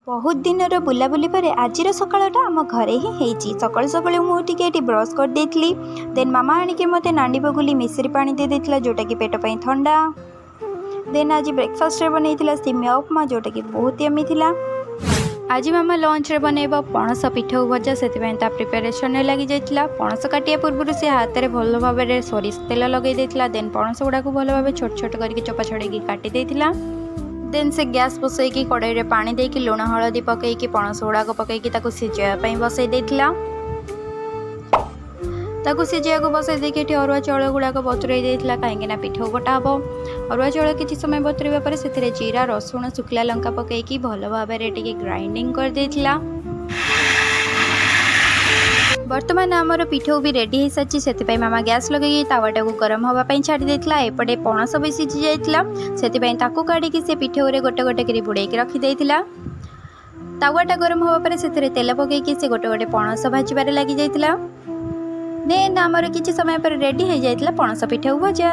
बहुत दिनर बुलाबुली पर आज सकाळटा आम घरे ही होईची। सकाळु सकाळु मु टिके एटी ब्रश कर देइथली। देन मामा आनिके मते नांडी बगुली मिश्री पानी दे देइथला जोटा कि पेट पई ठंडा। देन आज ब्रेकफास्ट रे बनैथिला सिमिया उपमा जोटा कि बहुत यम्मी थिला। आज मामा लंच रे बनैबा पणस पिठौ भजा से प्रिपेरेसन रे लागि जाइथिला। पणस काटिया पूर्व से हाथ रे भल भाव रे सोरिष तेल लगे देइथिला। देन पणस गुडा को भल भाव छोट छोट करके चोपा छड़ेकी काटी देइथिला। देन से गैस बसैकी कड़ाई रे पानी देकी लुण हलदी पकईकी पणस गुड़ाक पकईकी ताकू सिझाई बसई देइथिला। ताकू सिझाई को बसई देकी एठी अरुआ चाउल गुड़ाक बतुरई देइथिला काहेकि ना पिठौ बटा हबो। अरुआ चाउल किछि समय बतुरैबा पर सेथिरे जीरा रसुण सुखला लंका पकईकी भल भाबे रे टिके ग्राइंडिंग कर देइथिला। बर्तमान आमर पिठौ भी रेडी हो सारी से मामा गैस लगे तावाटा को गरम होगापी छाड़ी देता। एपटे पणस भी सीझी जाइला से काढ़ी से पिठौ रे गोटे गोटे कर बुड़े रखी तावाटा गरम होगा पर से तेल पकईकी से गोटे गोटे पणस भाजबार लगी जाइला। देन आमर किछि समय पर रेडी हो जाइला पणस पिठौ भजा।